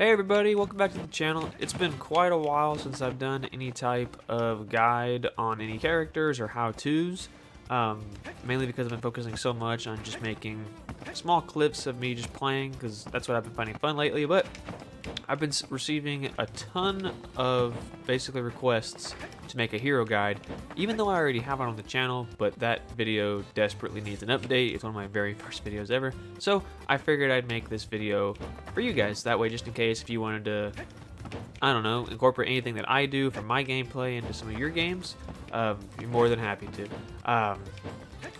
Hey everybody, welcome back to the channel. It's been quite a while since I've done any type of guide on any characters or how-tos, mainly because I've been focusing so much on just making small clips of me just playing, because that's what I've been finding fun lately. But I've been receiving a ton of basically requests to make a hero guide, even though I already have it on the channel, but that video desperately needs an update. It's one of my very first videos ever, so I figured I'd make this video for you guys. That way, just in case if you wanted to, I don't know, incorporate anything that I do from my gameplay into some of your games, you're more than happy to.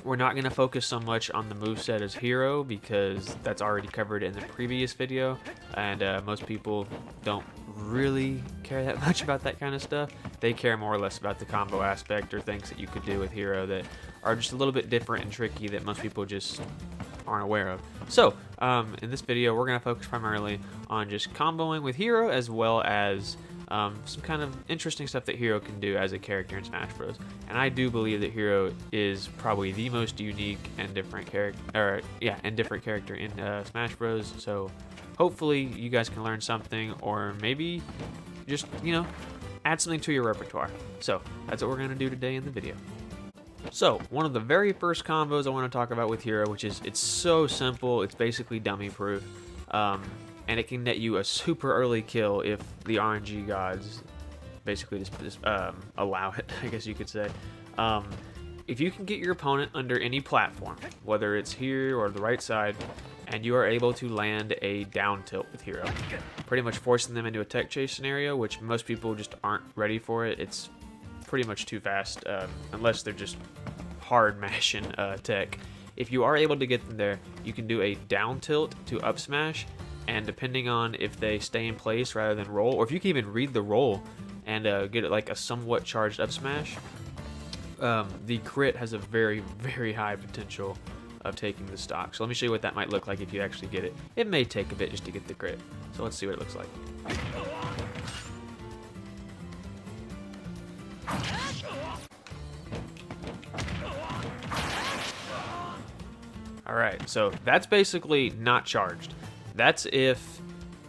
We're not going to focus so much on the moveset as hero because that's already covered in the previous video, and most people don't really care that much about that kind of stuff. They care more or less about the combo aspect or things that you could do with hero that are just a little bit different and tricky that most people just aren't aware of. So in this video we're going to focus primarily on just comboing with hero, as well as some kind of interesting stuff that hero can do as a character in Smash Bros. And I do believe that hero is probably the most unique and different character, character in Smash Bros. So hopefully you guys can learn something, or maybe just, add something to your repertoire. So that's what we're gonna do today in the video. So one of the very first combos I want to talk about with hero, which is, it's so simple, it's basically dummy proof. And it can net you a super early kill if the RNG gods basically just allow it, I guess you could say. If you can get your opponent under any platform, whether it's here or the right side, and you are able to land a down tilt with hero, pretty much forcing them into a tech chase scenario, which most people just aren't ready for it. It's pretty much too fast, unless they're just hard mashing tech. If you are able to get them there, you can do a down tilt to up smash, and depending on if they stay in place rather than roll, or if you can even read the roll and get it like a somewhat charged up smash, the crit has a very, very high potential of taking the stock. So let me show you what that might look like if you actually get it. It may take a bit just to get the crit, so let's see what it looks like. Alright, so that's basically not charged. That's if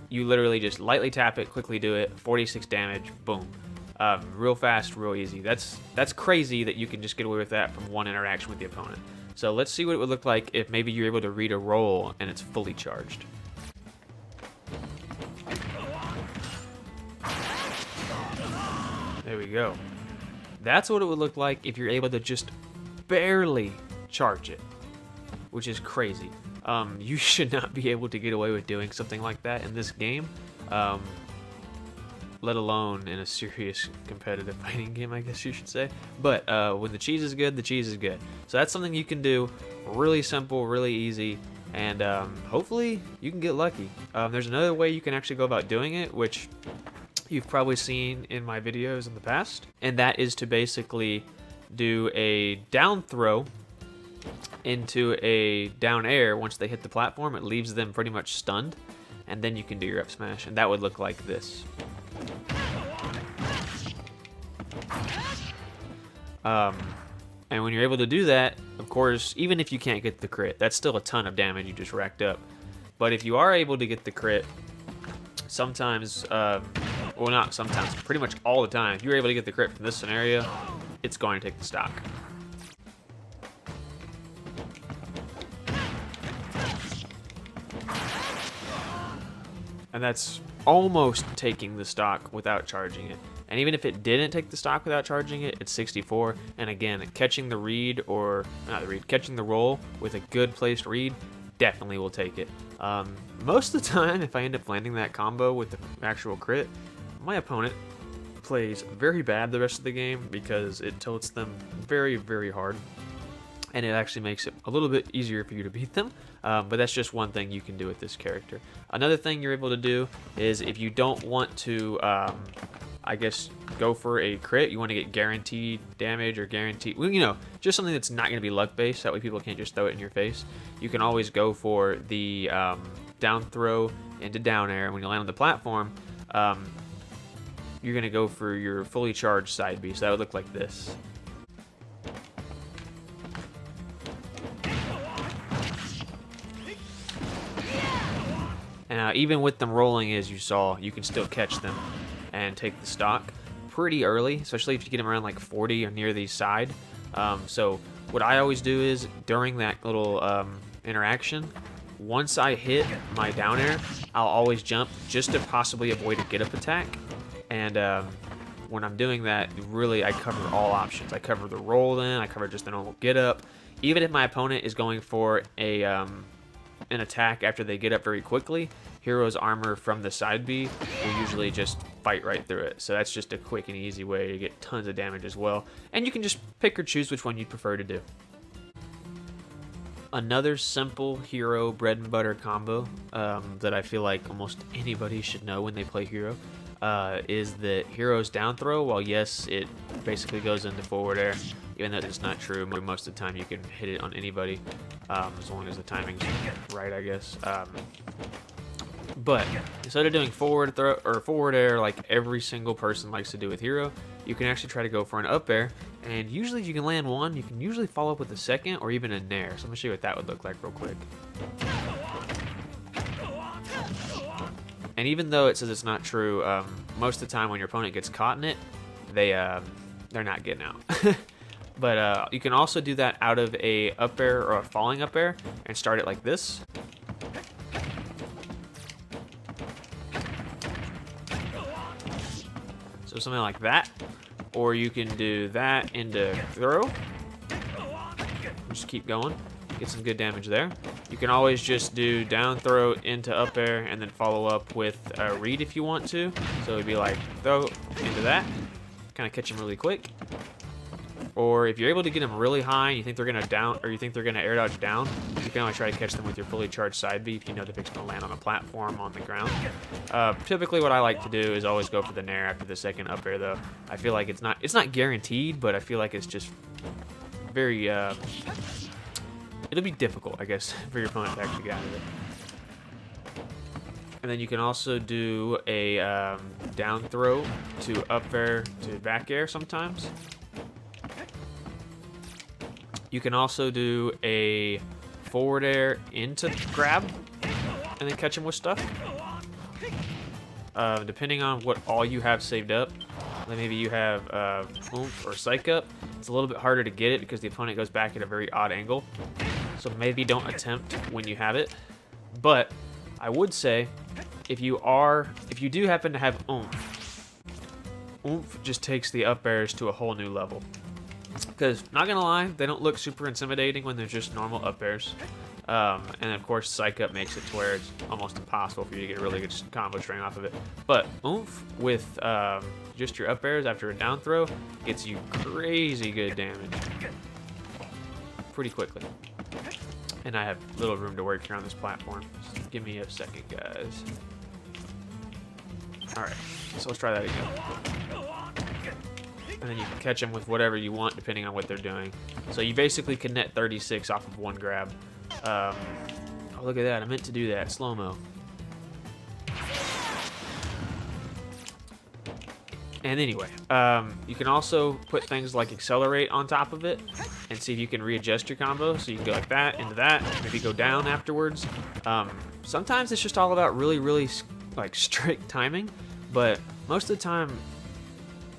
you literally just lightly tap it, quickly do it, 46 damage, boom. Real fast, real easy. That's crazy that you can just get away with that from one interaction with the opponent. So let's see what it would look like if maybe you're able to read a roll and it's fully charged. There we go. That's what it would look like if you're able to just barely charge it, which is crazy. You should not be able to get away with doing something like that in this game, let alone in a serious competitive fighting game, I guess you should say. But when the cheese is good, the cheese is good. So that's something you can do, really simple, really easy, and hopefully you can get lucky. There's another way you can actually go about doing it, which you've probably seen in my videos in the past, and that is to basically do a down throw into a down air. Once they hit the platform, it leaves them pretty much stunned, and then you can do your up smash, and that would look like this. And when you're able to do that, of course, even if you can't get the crit, that's still a ton of damage you just racked up. But if you are able to get the crit, sometimes, well, not sometimes, pretty much all the time, if you're able to get the crit from this scenario, it's going to take the stock. And that's almost taking the stock without charging it. And even if it didn't take the stock without charging it, it's 64. And again, catching the read, or not the read, catching the roll with a good placed read definitely will take it. Most of the time, if I end up landing that combo with the actual crit, my opponent plays very bad the rest of the game because it tilts them very, very hard. And it actually makes it a little bit easier for you to beat them. But that's just one thing you can do with this character. Another thing you're able to do is, if you don't want to, I guess, go for a crit, you want to get guaranteed damage or guaranteed, well, just something that's not going to be luck-based, that way people can't just throw it in your face. You can always go for the down throw into down air. When you land on the platform, you're going to go for your fully charged side B, so that would look like this. And even with them rolling, as you saw, you can still catch them and take the stock pretty early, especially if you get them around like 40 or near the side. So what I always do is during that little interaction, once I hit my down air, I'll always jump just to possibly avoid a get up attack. And when I'm doing that, really I cover all options. I cover the roll in, I cover just the normal get up. Even if my opponent is going for an attack after they get up very quickly, Hero's armor from the side B will usually just fight right through it. So that's just a quick and easy way to get tons of damage as well. And you can just pick or choose which one you'd prefer to do. Another simple Hero bread and butter combo that I feel like almost anybody should know when they play Hero is the Hero's down throw. While yes, it basically goes into forward air, even though it's not true. Most of the time you can hit it on anybody as long as the timing's right, I guess. But instead of doing forward throw or forward air like every single person likes to do with Hero, you can actually try to go for an up air. And usually if you can land one, you can usually follow up with a second or even a nair. So I'm gonna show you what that would look like real quick. And even though it says it's not true, most of the time when your opponent gets caught in it, they're not getting out. But you can also do that out of a up air or a falling up air and start it like this. So something like that, or you can do that into throw. Just keep going, get some good damage there. You can always just do down throw into up air and then follow up with a read if you want to. So it'd be like throw into that, kind of catch them really quick. Or if you're able to get them really high and you think they're gonna down, or you think they're gonna air dodge down, you can always try to catch them with your fully charged side B if you know the pick's gonna land on a platform on the ground. Typically, what I like to do is always go for the nair after the second up air, though. I feel like it's not guaranteed, but I feel like it's just very it'll be difficult, I guess, for your opponent to actually get out of it. And then you can also do a down throw to up air to back air sometimes. You can also do a forward air into grab and then catch him with stuff. Depending on what all you have saved up, like maybe you have oomph or psych up, it's a little bit harder to get it because the opponent goes back at a very odd angle. So maybe don't attempt when you have it. But I would say if you do happen to have oomph just takes the up airs to a whole new level. Because, not gonna lie, they don't look super intimidating when they're just normal up airs. And of course, psych up makes it to where it's almost impossible for you to get a really good combo string off of it. But oomph with just your up airs after a down throw gets you crazy good damage pretty quickly. And I have little room to work here on this platform. Just give me a second, guys. Alright, so let's try that again. And then you can catch them with whatever you want depending on what they're doing. So you basically can net 36 off of one grab. Oh, look at that. I meant to do that. Slow-mo. And anyway, you can also put things like accelerate on top of it and see if you can readjust your combo. So you can go like that, into that, maybe go down afterwards. Sometimes it's just all about really, really like strict timing. But most of the time,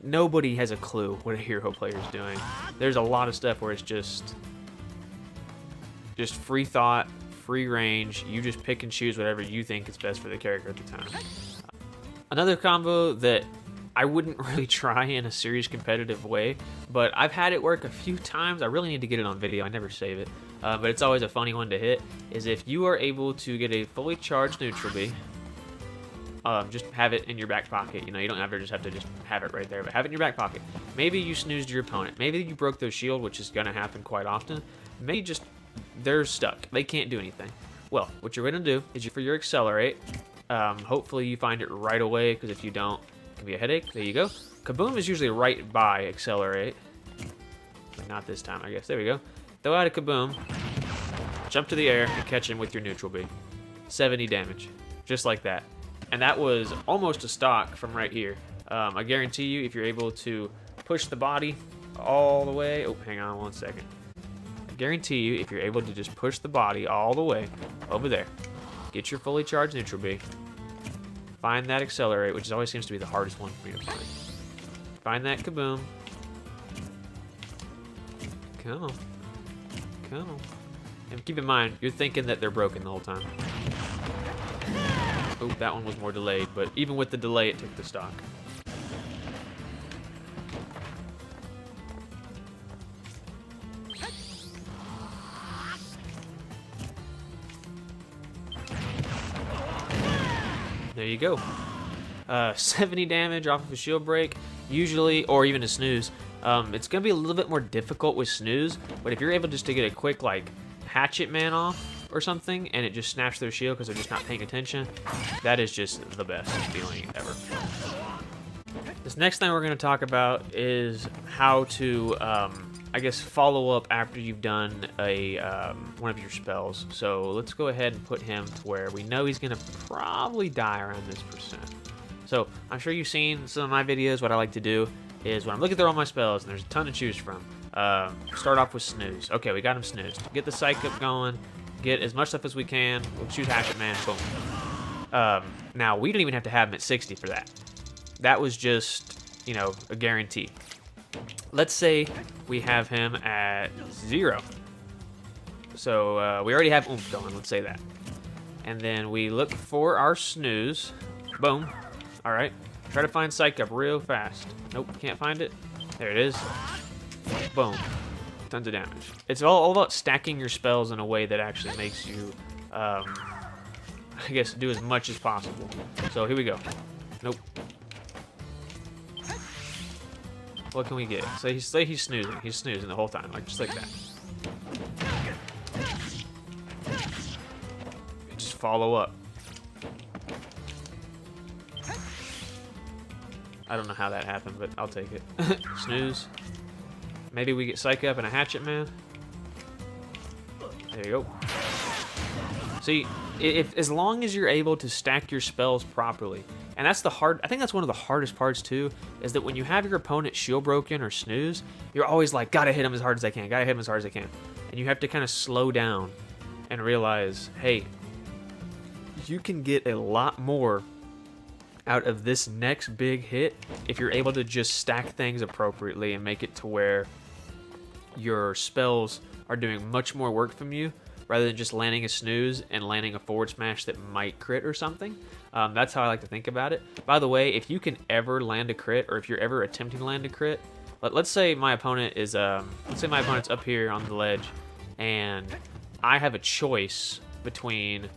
nobody has a clue what a Hero player is doing. There's a lot of stuff where it's just free thought, free range. You just pick and choose whatever you think is best for the character at the time. Another combo that I wouldn't really try in a serious competitive way, but I've had it work a few times. I really need to get it on video. I never save it. But it's always a funny one to hit, is if you are able to get a fully charged neutral B, just have it in your back pocket. You know, you don't ever just have to just have it right there, but have it in your back pocket. Maybe you snoozed your opponent. Maybe you broke their shield, which is going to happen quite often. Maybe just they're stuck. They can't do anything. Well, what you're going to do is for your accelerate, hopefully you find it right away, because if you don't, it can be a headache. There you go. Kaboom is usually right by accelerate. But not this time, I guess. There we go. Throw out a kaboom, jump to the air, and catch him with your neutral B. 70 damage. Just like that. And that was almost a stock from right here. I guarantee you, if you're able to push the body all the way... Oh, hang on one second. I guarantee you, if you're able to just push the body all the way over there, get your fully charged neutral B, Find that accelerate, which always seems to be the hardest one for me to find. Find that kaboom. Come on. Come on. And keep in mind, you're thinking that they're broken the whole time. Oh, that one was more delayed, but even with the delay, it took the stock. There you go. 70 damage off of a shield break, usually, or even a snooze. It's going to be a little bit more difficult with snooze, but if you're able just to get a quick, like, hatchet man off or something, and it just snaps their shield because they're just not paying attention, that is just the best feeling ever. This next thing we're going to talk about is how to, I guess, follow up after you've done a one of your spells. So let's go ahead and put him to where we know he's going to probably die around this percent. So I'm sure you've seen some of my videos. What I like to do is when I'm looking through all my spells and there's a ton to choose from, start off with snooze. Okay, we got him snoozed. Get the psych up going. Get as much stuff as we can. We'll choose hatchet man. Boom. Now we don't even have to have him at 60 for that. That was just, you know, a guarantee. Let's say we have him at 0. So we already have oomph going. Let's say that. And then we look for our snooze. Boom. All right. Try to find psych up real fast. Nope, can't find it. There it is. Boom. Tons of damage. It's all about stacking your spells in a way that actually makes you, I guess, do as much as possible. So here we go. Nope. What can we get? Say he's snoozing. He's snoozing the whole time, like just like that. Just follow up. I don't know how that happened, but I'll take it. Snooze. Maybe we get psych up and a hatchet man. There you go. See, if as long as you're able to stack your spells properly, and that's I think that's one of the hardest parts too, is that when you have your opponent shield broken or snooze, you're always like, gotta hit him as hard as I can, gotta hit him as hard as I can. And you have to kind of slow down and realize, hey, you can get a lot more out of this next big hit if you're able to just stack things appropriately and make it to where your spells are doing much more work from you rather than just landing a snooze and landing a forward smash that might crit or something. That's how I like to think about it. By the way, if you can ever land a crit, or if you're ever attempting to land a crit, let's say my opponent is let's say my opponent's up here on the ledge and I have a choice between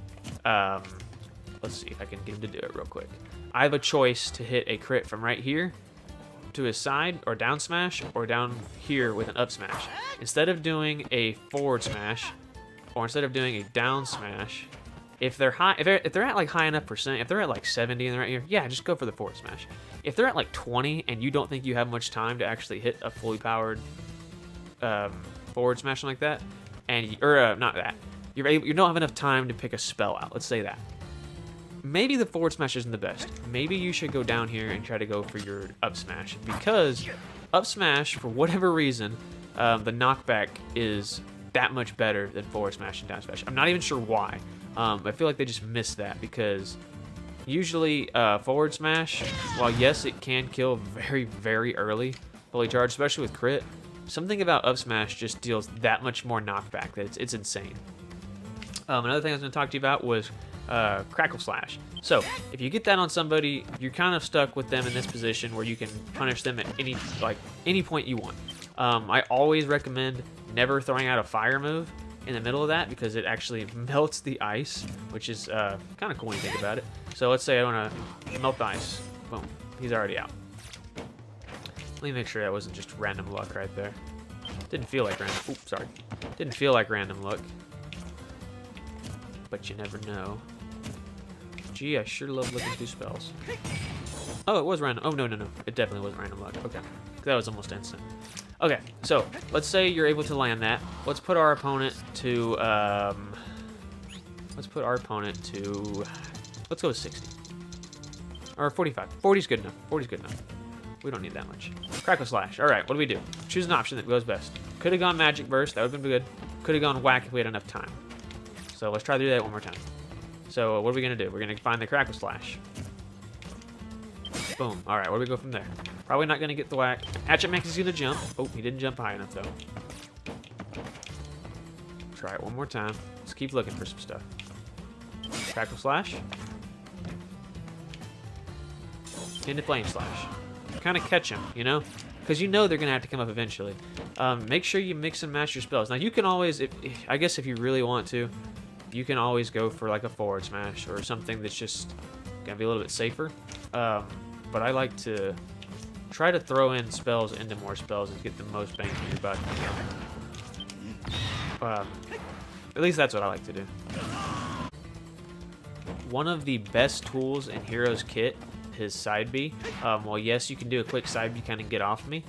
let's see if I can get him to do it real quick. I have a choice to hit a crit from right here to his side or down smash, or down here with an up smash. Instead of doing a forward smash, or instead of doing a down smash, if they're high, if they're at like high enough percent, if they're at like 70 and they're right here, yeah, just go for the forward smash. If they're at like 20 and you don't think you have much time to actually hit a fully powered forward smash like that, and not that, you don't have enough time to pick a spell out. Let's say that. Maybe the forward smash isn't the best. Maybe you should go down here and try to go for your up smash, because up smash, for whatever reason, the knockback is that much better than forward smash and down smash. I'm not even sure why. I feel like they just missed that, because usually forward smash, while yes, it can kill very, very early, fully charged, especially with crit, something about up smash just deals that much more knockback that it's insane. Another thing I was going to talk to you about was crackle slash. So if you get that on somebody, you're kind of stuck with them in this position where you can punish them at any point you want. I always recommend never throwing out a fire move in the middle of that, because it actually melts the ice, which is kind of cool when you think about it. So let's say I want to melt the ice. Boom, he's already out. Let me make sure that wasn't just random luck right there. Didn't feel like random. Oops, sorry. Didn't feel like random luck. But you never know. Gee, I sure love looking through spells. Oh, it was random. Oh, no. It definitely wasn't random luck. Okay. That was almost instant. Okay, so let's say you're able to land that. Let's put our opponent to, let's go with 60. Or 45. 40's good enough. 40's good enough. We don't need that much. Crackle slash. All right, what do we do? Choose an option that goes best. Could have gone magic burst. That would have been good. Could have gone whack if we had enough time. So let's try to do that one more time. So what are we going to do? We're going to find the crackle slash. Boom. All right, where do we go from there? Probably not going to get the whack. Hatchet Max is going to jump. Oh, he didn't jump high enough, though. Try it one more time. Let's keep looking for some stuff. Crackle Slash. Into Flame Slash. Kind of catch him, you know? Because you know they're going to have to come up eventually. Make sure you mix and match your spells. Now, you can always, I guess if you really want to, you can always go for like a forward smash or something that's just going to be a little bit safer. But I like to try to throw in spells into more spells and get the most bang for your buck. At least that's what I like to do. One of the best tools in Hero's kit, his side B. Well, yes, you can do a quick side B kind of get off me.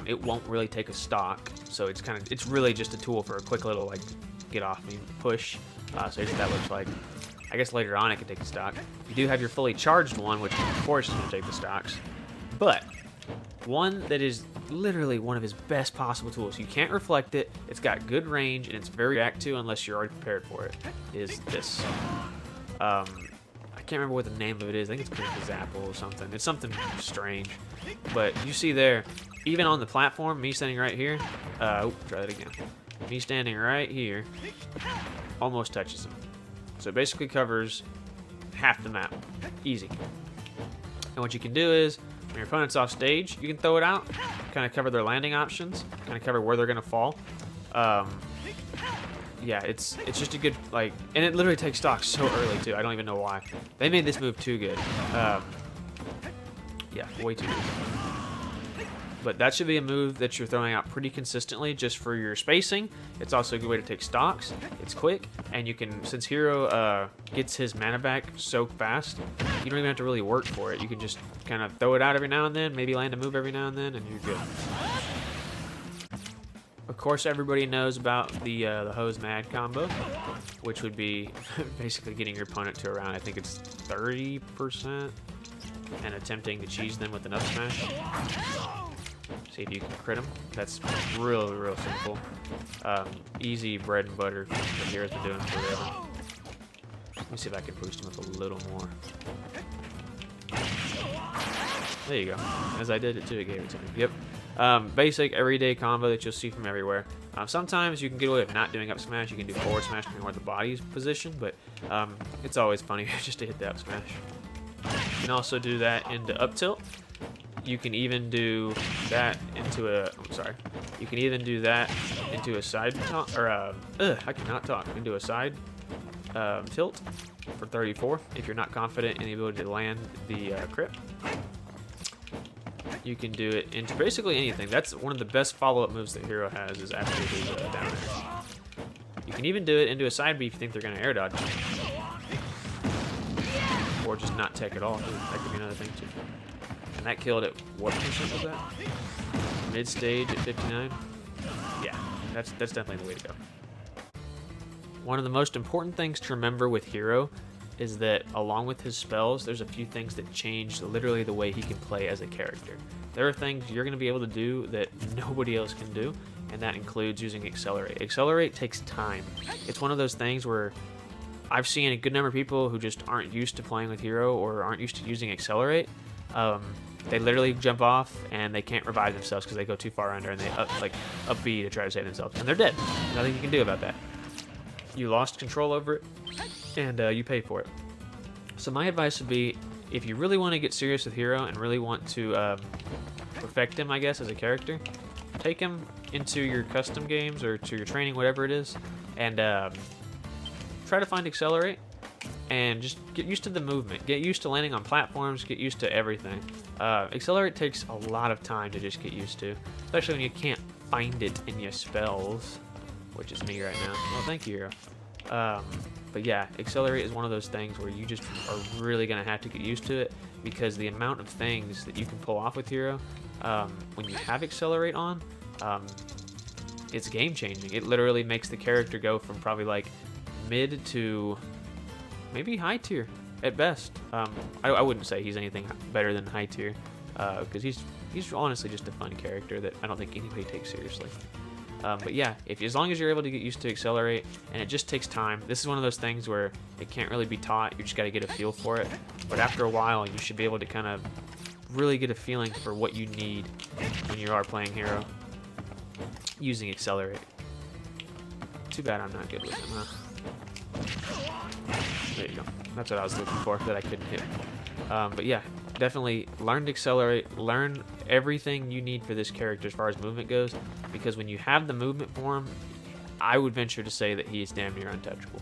It won't really take a stock, so it's really just a tool for a quick little like get off me push. So here's what that looks like. I guess later on it can take the stock. You do have your fully charged one, which of course is going to take the stocks. But one that is literally one of his best possible tools. You can't reflect it. It's got good range, and it's very react to unless you're already prepared for it. Is this? I can't remember what the name of it is. I think it's called Zapple or something. It's something strange. But you see there, even on the platform, me standing right here. Oh, try that again. Me standing right here almost touches him. So it basically covers half the map. Easy. And what you can do is, when your opponent's off stage, you can throw it out, kind of cover their landing options, kind of cover where they're going to fall. Yeah, it's just a good, like, and it literally takes stock so early, too. I don't even know why. They made this move too good. Yeah, way too good. But that should be a move that you're throwing out pretty consistently just for your spacing. It's also a good way to take stocks. It's quick, and you can, since Hero gets his mana back so fast, you don't even have to really work for it. You can just kind of throw it out every now and then, maybe land a move every now and then, and you're good. Of course, everybody knows about the Hose Mad combo, which would be basically getting your opponent to around, I think it's 30%, and attempting to cheese them with another smash. See if you can crit them. That's real simple. Easy bread and butter that Hero's been doing forever. Let me see if I can boost him up a little more. There you go. As I did it too, it gave it to me. Yep. Basic everyday combo that you'll see from everywhere. Sometimes you can get away with not doing up smash. You can do forward smash depending on where the body's positioned, but it's always funny just to hit the up smash. You can also do that into up tilt. You can even do that into a, you can even do that into a side top, or I cannot talk, into a side tilt for 34 if you're not confident in the ability to land the crit. You can do it into basically anything. That's one of the best follow-up moves that Hero has, is after his down air. You can even do it into a side B if you think they're going to air dodge. Or just not tech at all. That could be another thing too. And that killed at, what percent was that? Mid-stage at 59? Yeah, that's definitely the way to go. One of the most important things to remember with Hero is that along with his spells, there's a few things that change literally the way he can play as a character. There are things you're going to be able to do that nobody else can do, and that includes using Accelerate. Accelerate takes time. It's one of those things where I've seen a good number of people who just aren't used to playing with Hero or aren't used to using Accelerate. They literally jump off and they can't revive themselves because they go too far under, and they up B to try to save themselves, and they're dead. Nothing you can do about that. You lost control over it, and you pay for it. So my advice would be, if you really want to get serious with Hero and really want to perfect him, I guess, as a character, take him into your custom games or to your training, whatever it is, and try to find Accelerate. And just get used to the movement. Get used to landing on platforms. Get used to everything. Accelerate takes a lot of time to just get used to, especially when you can't find it in your spells, which is me right now. Well, thank you, Hero. But yeah, Accelerate is one of those things where you just are really going to have to get used to it, because the amount of things that you can pull off with Hero when you have Accelerate on, it's game-changing. It literally makes the character go from probably like mid to maybe high tier at best. I wouldn't say he's anything better than high tier, because he's honestly just a fun character that I don't think anybody takes seriously. But yeah, as long as you're able to get used to Accelerate, and it just takes time. This is one of those things where it can't really be taught. You just got to get a feel for it. But after a while, you should be able to kind of really get a feeling for what you need when you are playing hero using accelerate. Too bad I'm not good with him, huh? There you go. That's what I was looking for, that I couldn't hit. But yeah, definitely learn to accelerate. Learn everything you need for this character as far as movement goes, because when you have the movement for him, I would venture to say that he is damn near untouchable.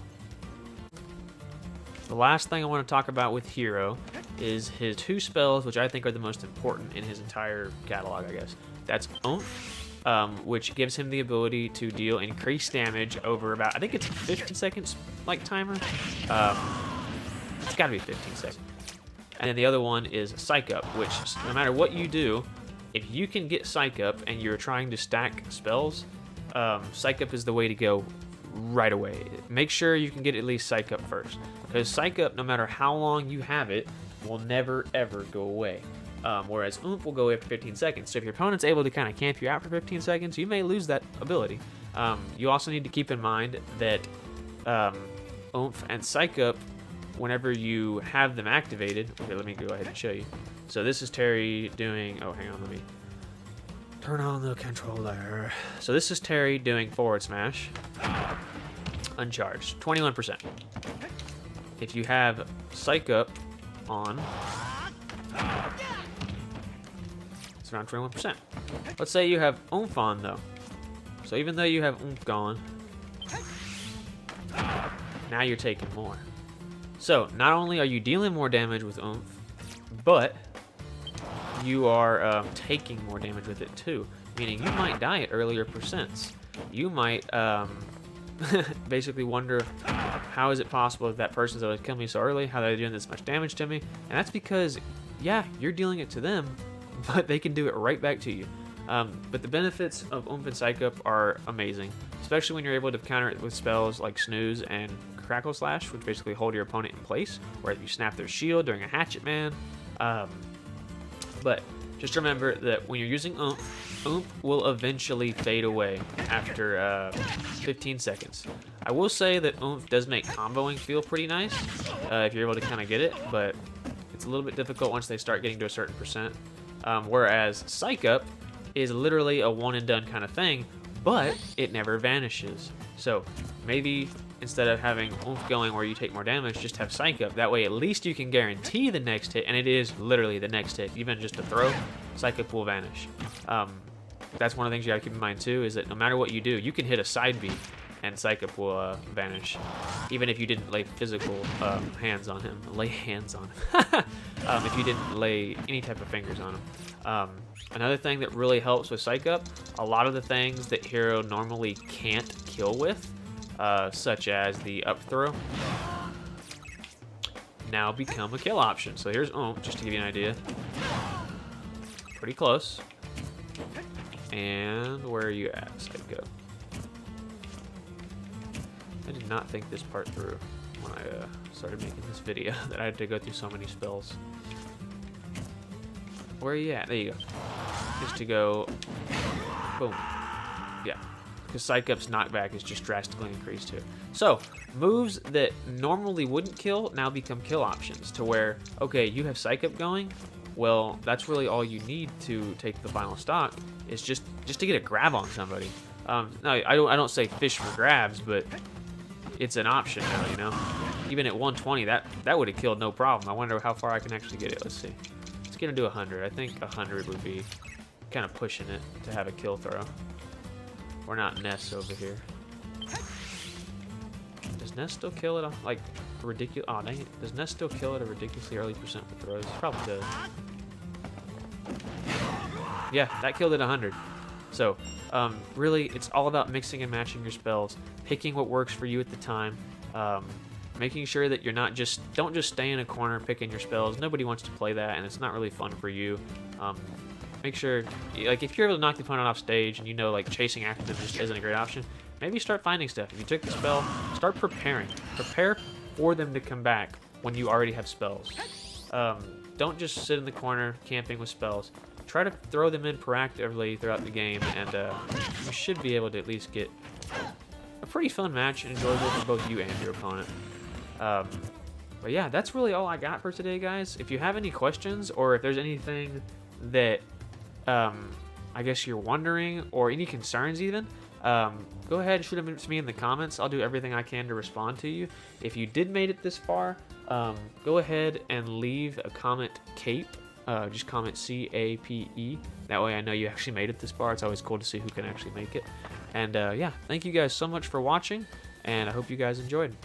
The last thing I want to talk about with Hero is his 2 spells, which I think are the most important in his entire catalog, I guess. That's Oomph, which gives him the ability to deal increased damage over about, I think it's 15 seconds, like timer. It's got to be 15 seconds. And then the other one is Psych Up, which no matter what you do, if you can get Psych Up and you're trying to stack spells, Psych Up is the way to go right away. Make sure you can get at least Psych Up first, because Psych Up, no matter how long you have it, will never ever go away. Whereas Oomph will go away for 15 seconds. So if your opponent's able to kind of camp you out for 15 seconds, you may lose that ability. You also need to keep in mind that Oomph and Psych Up, whenever you have them activated, okay, let me go ahead and show you. So this is Terry doing, oh, hang on, let me turn on the controller. So this is Terry doing forward smash, uncharged, 21%. If you have Psych Up on, it's around 21%. Let's say you have Oomph on though. So even though you have Oomph gone, now you're taking more. So not only are you dealing more damage with Oomph, but you are taking more damage with it too. Meaning you might die at earlier percents. You might basically wonder, how is it possible that person's able to kill me so early? How are they doing this much damage to me? And that's because, yeah, you're dealing it to them, but they can do it right back to you. But the benefits of Oomph and Psych Up are amazing, especially when you're able to counter it with spells like Snooze and Crackle Slash, which basically hold your opponent in place, or if you snap their shield during a Hatchet Man. But just remember that when you're using Oomph, Oomph will eventually fade away after 15 seconds. I will say that Oomph does make comboing feel pretty nice if you're able to kind of get it, but it's a little bit difficult once they start getting to a certain percent. Whereas Psych Up is literally a one and done kind of thing, but it never vanishes. So maybe instead of having Oomph going where you take more damage, just have Psych Up. That way at least you can guarantee the next hit, and it is literally the next hit. Even just a throw, Psych Up will vanish. That's one of the things you gotta keep in mind too, is that no matter what you do, you can hit a side beat and Psych Up will vanish, even if you didn't lay physical hands on him. Lay hands on him. If you didn't lay any type of fingers on him. Another thing that really helps with Psych Up, a lot of the things that Hero normally can't kill with, such as the up throw, now become a kill option. So here's Oomph, just to give you an idea. Pretty close. And where are you at, Psych Up? I did not think this part through when I started making this video, that I had to go through so many spells. Where are you at? There you go. Just to go, boom. Yeah, because Psych Up's knockback is just drastically increased here. So, moves that normally wouldn't kill now become kill options, to where, okay, you have Psych Up going, well, that's really all you need to take the final stock, is just to get a grab on somebody. No, I don't say fish for grabs, but it's an option now, you know? Even at 120, that would have killed no problem. I wonder how far I can actually get it. Let's see. Let's get him to 100. I think 100 would be kind of pushing it to have a kill throw. We're not Ness over here. Does Ness still kill it like ridiculous? Oh, dang it. Does Ness still kill at a ridiculously early percent with throws? Probably does. Yeah, that killed at 100. So, really, it's all about mixing and matching your spells, picking what works for you at the time, making sure that you're not don't just stay in a corner picking your spells. Nobody wants to play that, and it's not really fun for you. Make sure, like, if you're able to knock the opponent off stage and you know, like, chasing after them just isn't a great option, maybe start finding stuff. If you took the spell, start preparing. Prepare for them to come back when you already have spells. Don't just sit in the corner camping with spells. Try to throw them in proactively throughout the game, and you should be able to at least get a pretty fun match and enjoyable for both you and your opponent. But yeah, that's really all I got for today, guys. If you have any questions, or if there's anything that I guess you're wondering, or any concerns even, go ahead and shoot them to me in the comments. I'll do everything I can to respond to you. If you did made it this far, go ahead and leave a comment CAPE. Just comment CAPE. That way I know you actually made it this far. It's always cool to see who can actually make it. And yeah, thank you guys so much for watching, and I hope you guys enjoyed.